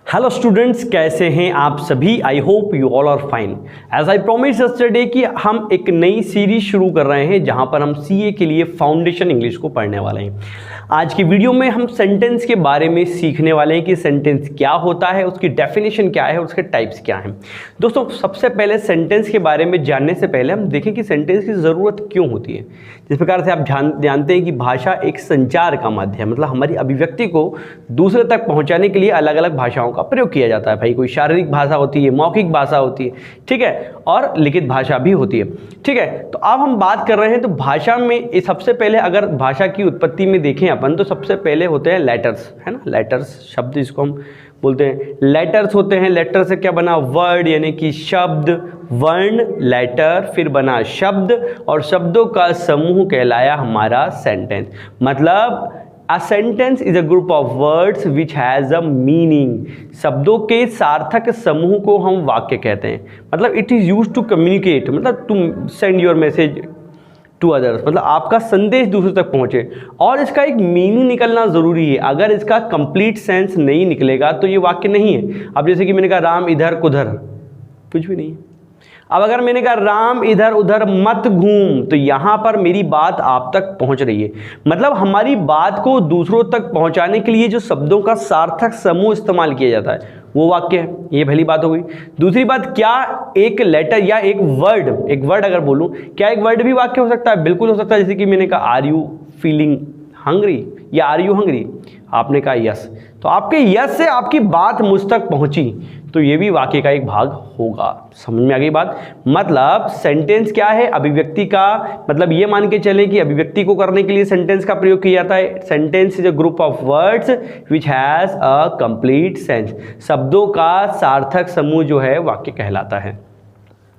Hello students, कैसे हैं आप सभी। I hope you all are fine. As I promise yesterday कि हम एक नई सीरीज शुरू कर रहे हैं जहां पर हम सीए के लिए फाउंडेशन इंग्लिश को पढ़ने वाले हैं। आज की वीडियो में हम सेंटेंस के बारे में सीखने वाले हैं कि सेंटेंस क्या होता है, उसकी डेफिनेशन क्या है, उसके टाइप्स क्या हैं। दोस्तों, सबसे पहले सेंटेंस के बारे में जानने से पहले हम देखें कि सेंटेंस की ज़रूरत क्यों होती है। जिस प्रकार से आप जानते हैं कि भाषा एक संचार का माध्यम है, मतलब हमारी अभिव्यक्ति को दूसरे तक पहुंचाने के लिए अलग अलग भाषाओं का प्रयोग किया जाता है। भाई, कोई शारीरिक भाषा होती है, मौखिक भाषा होती है, ठीक है, और लिखित भाषा भी होती है, ठीक है। तो अब हम बात कर रहे हैं तो भाषा में सबसे पहले अगर भाषा की उत्पत्ति में देखें अपन तो सबसे पहले होते हैं लेटर्स, है ना। लेटर्स शब्द जिसको हम बोलते हैं, लेटर्स होते हैं। लेटर से क्या बना? वर्ड, यानी कि शब्द, वर्ण, लेटर, फिर बना शब्द, और शब्दों का समूह कहलाया हमारा सेंटेंस। मतलब A sentence is a group of words which has a meaning। शब्दों के सार्थक समूह को हम वाक्य कहते हैं। मतलब it is used to communicate, मतलब to send your message to others, मतलब आपका संदेश दूसरे तक पहुंचे, और इसका एक मीनिंग निकलना ज़रूरी है। अगर इसका कंप्लीट सेंस नहीं निकलेगा तो ये वाक्य नहीं है। अब जैसे कि मैंने कहा राम इधर उधर, कुछ भी नहीं है। अब अगर मैंने कहा राम इधर उधर मत घूम, तो यहाँ पर मेरी बात आप तक पहुँच रही है। मतलब हमारी बात को दूसरों तक पहुँचाने के लिए जो शब्दों का सार्थक समूह इस्तेमाल किया जाता है वो वाक्य है। ये पहली बात हो गई। दूसरी बात, क्या एक लेटर या एक वर्ड अगर बोलूँ, क्या एक वर्ड भी वाक्य हो सकता है? बिल्कुल हो सकता है। जैसे कि मैंने कहा आर यू फीलिंग हंग्री या आर यू हंग्री, आपने कहा यस, तो आपके यस से आपकी बात मुझ तक पहुंची, तो ये भी वाक्य का एक भाग होगा। समझ में आ गई बात। मतलब सेंटेंस क्या है? अभिव्यक्ति का, मतलब ये मान के चलें कि अभिव्यक्ति को करने के लिए सेंटेंस का प्रयोग किया जाता है। Sentence is a group of words which has a complete sense. शब्दों का सार्थक समूह जो है वाक्य कहलाता है।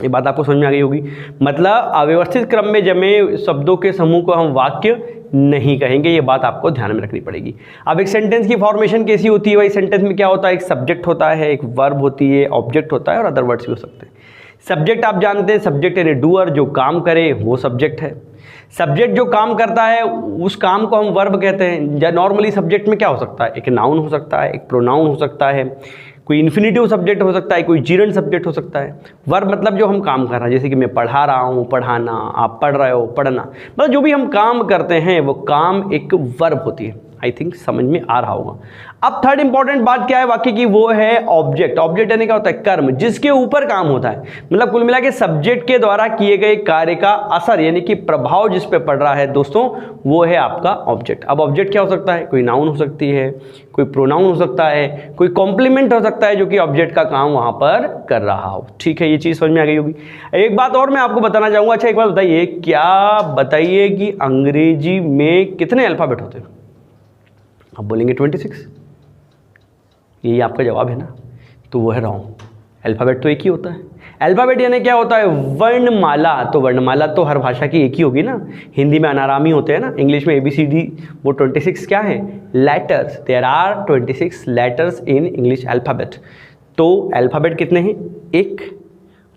ये बात आपको समझ में आ गई होगी। मतलब अव्यवस्थित क्रम में जमे शब्दों के समूह को हम वाक्य नहीं कहेंगे। ये बात आपको ध्यान में रखनी पड़ेगी। अब एक सेंटेंस की फॉर्मेशन कैसी होती है? भाई, सेंटेंस में क्या होता है? एक सब्जेक्ट होता है, एक वर्ब होती है, ऑब्जेक्ट होता है, और अदर वर्ड्स भी हो सकते हैं। सब्जेक्ट आप जानते हैं, सब्जेक्ट यानी डूअर, जो काम करे वो सब्जेक्ट है। सब्जेक्ट जो काम करता है उस काम को हम वर्ब कहते हैं। नॉर्मली सब्जेक्ट में क्या हो सकता है? एक नाउन हो सकता है, एक प्रोनाउन हो सकता है, कोई इन्फिनिटिव सब्जेक्ट हो सकता है, कोई जीरंड सब्जेक्ट हो सकता है। वर्ब मतलब जो हम काम कर रहे हैं, जैसे कि मैं पढ़ा रहा हूँ, पढ़ाना, आप पढ़ रहे हो, पढ़ना, मतलब जो भी हम काम करते हैं वो काम एक वर्ब होती है। आई थिंक समझ में आ रहा होगा। अब थर्ड इंपॉर्टेंट बात क्या है वाक्य की? वो है ऑब्जेक्ट। ऑब्जेक्ट यानी क्या होता है? कर्म, जिसके ऊपर काम होता है। मतलब कुल मिला के सब्जेक्ट के द्वारा किए गए कार्य का असर यानी कि प्रभाव जिस पे पड़ रहा है दोस्तों, वो है आपका ऑब्जेक्ट। अब ऑब्जेक्ट क्या हो सकता है? कोई नाउन हो सकती है, कोई प्रोनाउन हो सकता है, कोई कॉम्प्लीमेंट हो सकता है जो कि ऑब्जेक्ट का काम वहां पर कर रहा हो। ठीक है, ये चीज समझ में आ गई होगी। एक बात और मैं आपको बताना चाहूंगा। अच्छा, एक बात बताइए, क्या बताइए कि अंग्रेजी में कितने अल्फाबेट होते हैं? आप बोलेंगे 26। यही आपका जवाब है ना, तो वो है रॉन्ग। अल्फाबेट तो एक ही होता है। अल्फाबेट यानी क्या होता है? वर्णमाला। तो वर्णमाला तो हर भाषा की एक ही होगी ना। हिंदी में अनारामी होते हैं ना, इंग्लिश में ABCD, वो 26 क्या है? Letters. There are 26 letters in English alphabet. तो अल्फाबेट कितने हैं? एक,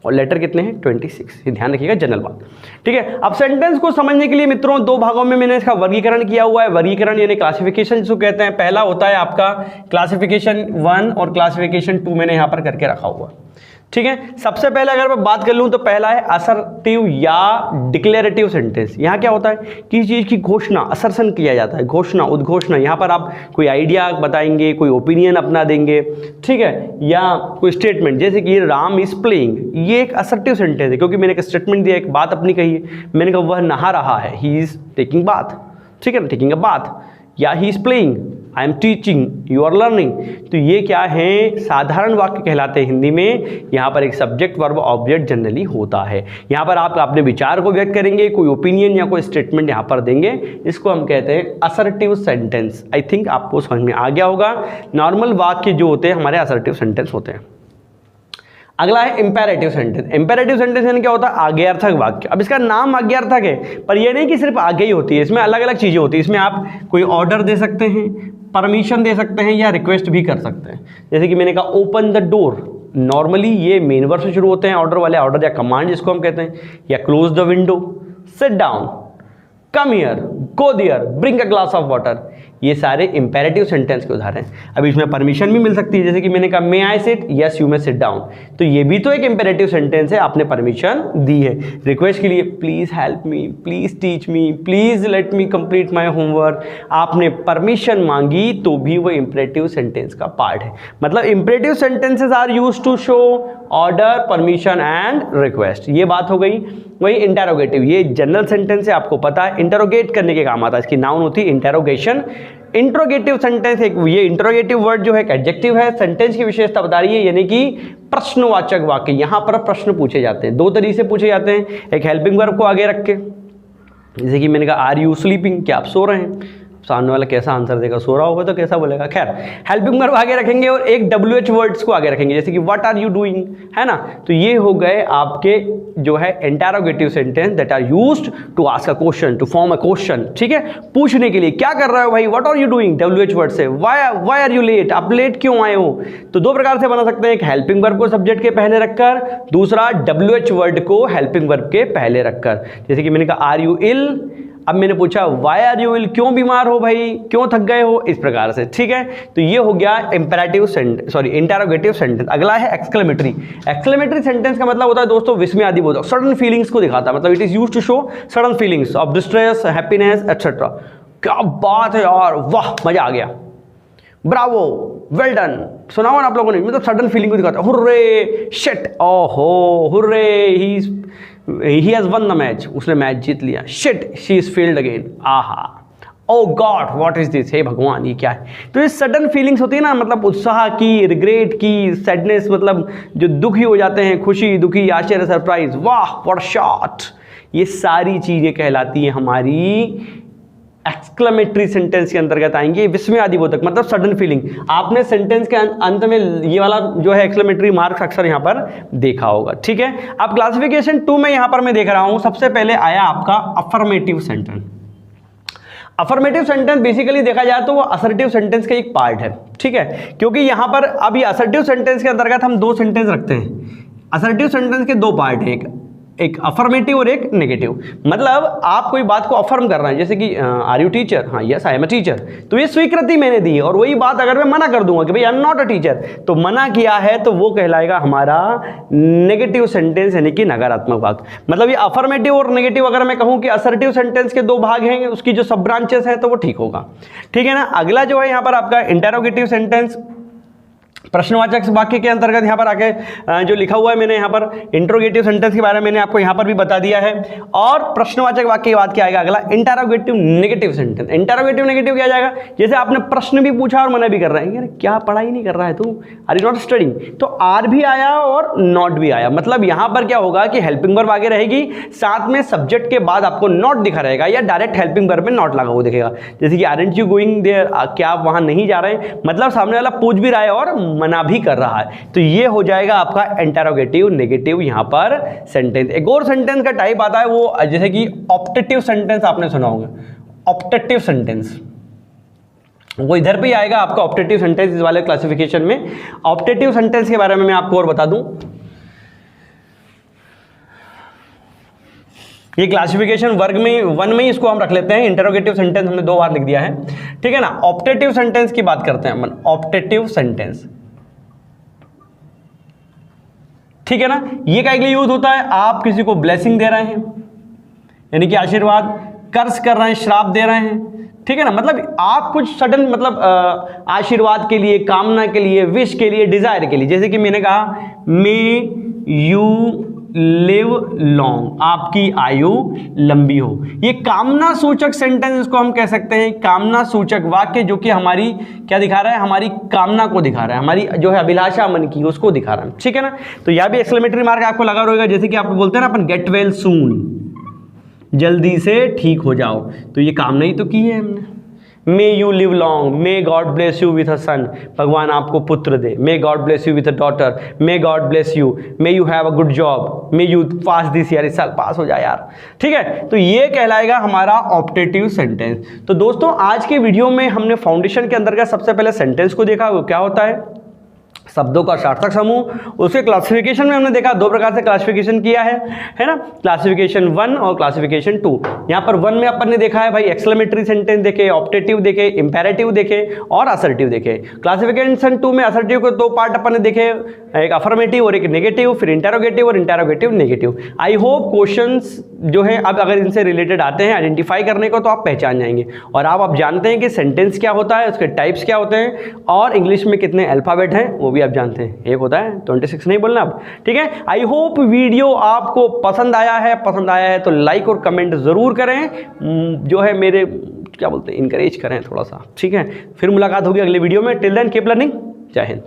और लेटर कितने हैं? 26। ये ध्यान रखिएगा, जनरल बात। ठीक है। अब सेंटेंस को समझने के लिए मित्रों दो भागों में मैंने इसका वर्गीकरण किया हुआ है। वर्गीकरण यानी क्लासिफिकेशन जिसको कहते हैं। पहला होता है आपका क्लासिफिकेशन 1 और क्लासिफिकेशन 2 मैंने यहां पर करके रखा हुआ। ठीक है। सबसे पहले अगर मैं बात कर लूं तो पहला है असर्टिव या डिक्लेरेटिव सेंटेंस। यहाँ क्या होता है? किसी चीज की घोषणा, असर्शन किया जाता है, घोषणा, उद्घोषणा। यहाँ पर आप कोई आइडिया बताएंगे, कोई ओपिनियन अपना देंगे, ठीक है, या कोई स्टेटमेंट, जैसे कि राम इज प्लेइंग, ये एक असर्टिव सेंटेंस है क्योंकि मैंने एक स्टेटमेंट दिया, एक बात अपनी कही है। मैंने कहा वह नहा रहा है, ही इज टेकिंग बाथ, ठीक है ना, टेकिंग अ बाथ, या he is playing, I am teaching, you are learning. तो ये क्या है? साधारण वाक्य कहलाते हैं हिंदी में। यहाँ पर एक सब्जेक्ट वर्ब ऑब्जेक्ट जनरली होता है। यहाँ पर आप अपने विचार को व्यक्त करेंगे, कोई ओपिनियन या कोई स्टेटमेंट यहाँ पर देंगे। इसको हम कहते हैं असर्टिव सेंटेंस। आई थिंक आपको समझ में आ गया होगा। नॉर्मल वाक्य जो होते हैं हमारे असर्टिव सेंटेंस होते हैं। अगला है इंपेरेटिव सेंटेंस। इंपेरेटिव सेंटेंस यानी क्या होता है? आज्ञार्थक वाक्य। अब इसका नाम आज्ञार्थक है, पर यह नहीं कि सिर्फ आगे ही होती है, इसमें अलग अलग चीजें होती है। इसमें आप कोई ऑर्डर दे सकते हैं, परमिशन दे सकते हैं, या रिक्वेस्ट भी कर सकते हैं। जैसे कि मैंने कहा ओपन द डोर, नॉर्मली ये मेन वर्ब से शुरू होते हैं ऑर्डर वाले, ऑर्डर या कमांड जिसको हम कहते हैं। या close the window, sit down, come here, go there, bring a glass of water. ये सारे इंपेरेटिव सेंटेंस के उदाहरण हैं। अब इसमें परमिशन भी मिल सकती है, जैसे कि मैंने कहा may I sit, yes you may sit down, तो ये भी तो एक इंपेरेटिव सेंटेंस है, आपने परमिशन दी है। रिक्वेस्ट के लिए please help me, please teach me, please let me complete my homework, आपने परमिशन मांगी तो भी वो इंपेरेटिव सेंटेंस का पार्ट है। मतलब imperative sentences are used to show order, permission and request, ये बात हो गई। वही इंटेरोगेटिव, ये जनरल सेंटेंस है, आपको पता है, इंटेरोगेट करने के काम आता है, इसकी नाउन होती है इंटेरोगेशन। इंट्रोगेटिव सेंटेंस एक, ये इंट्रोगेटिव वर्ड जो है एक एडजेक्टिव है, सेंटेंस की विशेषता बता रही है, यानी कि प्रश्नवाचक वाक्य। यहां पर प्रश्न पूछे जाते हैं, दो तरीके से पूछे जाते हैं, एक हेल्पिंग वर्ब को आगे रख के, जैसे कि मैंने कहा आर यू स्लीपिंग, क्या आप सो रहे हैं, सामने वाला कैसा आंसर देगा, सो रहा होगा तो कैसा बोलेगा। खैर, हेल्पिंग वर्ब आगे रखेंगे और एक WH वर्ड्स को आगे रखेंगे, जैसे कि व्हाट आर यू डूइंग, है ना। तो ये हो गए आपके जो है interrogative sentence that are used to ask a question, to form a question, ठीक है, पूछने के लिए क्या कर रहे हो भाई, what are you doing, WH word से, व्हाई आर यू लेट, आप लेट क्यों आए हो। तो दो प्रकार से बना सकते हैं, एक हेल्पिंग वर्ब को सब्जेक्ट के पहले रखकर, दूसरा WH वर्ड को हेल्पिंग वर्ब के पहले रखकर, जैसे कि मैंने कहा आर यू इल, अब मैंने पूछा वाई आर यू इल, क्यों बीमार हो भाई, क्यों थक गए हो, इस प्रकार से, ठीक है। तो ये हो गया इंपेरेटिव इंटेरोगेटिव सेंटेंस। अगला है एक्सक्लेमेटरी। एक्सक्लेमेटरी सेंटेंस का मतलब होता है दोस्तों विस्मयादिबोधक, सडन फीलिंग्स को दिखाता है, मतलब it is used to show sudden feelings of distress, happiness etcetera. क्या बात है यार, वाह मजा आ गया, ब्रावो, वेल डन, सुना हुआ ना आप लोगों ने, मतलब सडन फीलिंग को दिखाता है, हुर्रे, शिट, ओहो, hurray, he has one the match, उसने मैच जीत लिया, shit, she is failed again, आहा, ओ गॉड व्हाट इज दिस, हे भगवान ये क्या है। तो ये सडन फीलिंग्स होती है ना, मतलब उत्साह की, रिग्रेट की, सैडनेस, मतलब जो दुखी हो जाते हैं, खुशी, दुखी, आश्चर्य, सरप्राइज, वाह व्हाट शॉट, ये सारी चीजें कहलाती हैं हमारी एक्सक्लेमेटरी सेंटेंस के अंतर्गत आएंगे। विस्मयादिबोधक मतलब सडन फीलिंग, आपने सेंटेंस के अंत में ये वाला जो है एक्सक्लेमेटरी मार्क्स अक्सर यहां पर देखा होगा, ठीक है। अब क्लासिफिकेशन 2 में यहां पर मैं देख रहा हूं, सबसे पहले आया आपका affirmative sentence. Affirmative sentence basically देखा जाए तो वो असर्टिव सेंटेंस का एक पार्ट है, ठीक है, क्योंकि यहां पर अब ये असर्टिव सेंटेंस के अंतर्गत हम दो सेंटेंस रखते हैं। असर्टिव सेंटेंस के दो पार्ट हैं, एक अफर्मेटिव और एक नेगेटिव। मतलब आप कोई बात को अफर्म कर रहे हैं, जैसे कि आर यू टीचर, हाँ yes I am a teacher, तो ये स्वीकृति मैंने दी है। और वही बात अगर मैं मना कर दूंगा कि भाई I am not a teacher, तो मना किया है तो वो कहलाएगा हमारा नेगेटिव सेंटेंस, यानी कि नकारात्मक भाग। मतलब ये अफर्मेटिव और नेगेटिव, अगर मैं कहूं कि असर्टिव सेंटेंस के दो भाग हैं, उसकी जो सब ब्रांचेस हैं, तो वो ठीक होगा, ठीक है ना। अगला जो है यहाँ पर आपका इंटेरोगेटिव सेंटेंस, प्रश्नवाचक वाक्य के अंतर्गत यहाँ पर आके जो लिखा हुआ है, मैंने यहाँ पर इंट्रोगेटिव सेंटेंस के बारे में मैंने आपको यहाँ पर भी बता दिया है। और प्रश्नवाचक वाक्य के बाद क्या आएगा अगला, interrogative negative sentence. Interrogative negative क्या जाएगा, जैसे आपने प्रश्न भी पूछा और मना भी कर रहा है, यार क्या पढ़ाई नहीं कर रहा है तू, आर यू नॉट स्टडिंग, तो आर भी आया और नॉट भी आया। मतलब यहाँ पर क्या होगा कि हेल्पिंग वर्ब आगे रहेगी, साथ में सब्जेक्ट के बाद आपको नॉट दिखा रहेगा, या डायरेक्ट हेल्पिंग वर्ब में नॉट लगा हुआ दिखेगा, जैसे कि आरंट यू गोइंग देयर, क्या आप वहां नहीं जा रहे हैं, मतलब सामने वाला पूछ भी रहा है और मना भी कर रहा है। तो ये हो जाएगा आपका इंटेरोगेटिव नेगेटिव यहां पर सेंटेंस। एक और सेंटेंस का टाइप आता है वो, जैसे कि ऑप्टेटिव सेंटेंस आपने सुना होगा, ऑप्टेटिव सेंटेंस, वो इधर पे आएगा आपका ऑप्टेटिव सेंटेंस इस वाले क्लासिफिकेशन में। ऑप्टेटिव सेंटेंस के बारे में मैं आपको और बता दूं, ये क्लासिफिकेशन वर्ग में 1 में इसको हम रख लेते हैं। इंटेरोगेटिव सेंटेंस हमने 2 बार लिख दिया है, ठीक है ना। ऑप्टेटिव सेंटेंस की बात करते हैं हम, ऑप्टेटिव सेंटेंस, ठीक है ना। ये क्या के लिए यूज होता है, आप किसी को ब्लेसिंग दे रहे हैं, यानी कि आशीर्वाद, कर्ज कर रहे हैं, श्राप दे रहे हैं, ठीक है ना। मतलब आप कुछ सडन, मतलब आशीर्वाद के लिए, कामना के लिए, विश के लिए, डिजायर के लिए, जैसे कि मैंने कहा मे यू लिव लॉन्ग, आपकी आयु लंबी हो, ये कामना सूचक सेंटेंस को हम कह सकते हैं, कामना सूचक वाक्य, जो कि हमारी क्या दिखा रहा है, हमारी कामना को दिखा रहा है, हमारी जो है अभिलाषा मन की उसको दिखा रहा है, ठीक है ना। तो यह भी एक्सक्लेमेटरी मार्क आपको लगा रहेगा, जैसे कि आपको बोलते हैं ना अपन गेट वेल सून, जल्दी से ठीक हो जाओ, तो ये कामना ही तो की है हमने। May you live long, may God bless you with a son, भगवान आपको पुत्र दे, may God bless you with a daughter, may God bless you, may you have a good job, may you pass this year, इस साल पास हो जाए यार, ठीक है। तो ये कहलाएगा हमारा ऑप्टेटिव सेंटेंस। तो दोस्तों आज के वीडियो में हमने फाउंडेशन के अंतर्गत सबसे पहले सेंटेंस को देखा, वो क्या होता है, शब्दों का सार्थक समूह। उसके क्लासिफिकेशन में हमने देखा 2 प्रकार से क्लासिफिकेशन किया है ना, क्लासिफिकेशन 1 और क्लासिफिकेशन 2। यहाँ पर 1 में अपन ने देखा है भाई एक्सक्लेमेटरी सेंटेंस देखे, ऑप्टेटिव देखे, इंपेरेटिव देखे और असर्टिव देखे। क्लासिफिकेशन 2 में असर्टिव के 2 पार्ट अपन ने देखे, एक अफर्मेटिव और एक नेगेटिव, फिर इंटेरोगेटिव और interrogative negative. I hope questions जो है अब अगर इनसे रिलेटेड आते हैं आइडेंटिफाई करने को तो आप पहचान जाएंगे, और आप जानते हैं कि सेंटेंस क्या होता है, उसके टाइप्स क्या होते हैं और इंग्लिश में कितने अल्फाबेट हैं वो भी आप जानते हैं। एक होता है 26 नहीं बोलना अब, ठीक है। आई होप वीडियो आपको पसंद आया है तो लाइक और कमेंट जरूर करें, जो है मेरे क्या बोलते हैं इनकरेज करें थोड़ा सा, ठीक है। फिर मुलाकात होगी अगले वीडियो में। Till then keep learning. जय हिंद।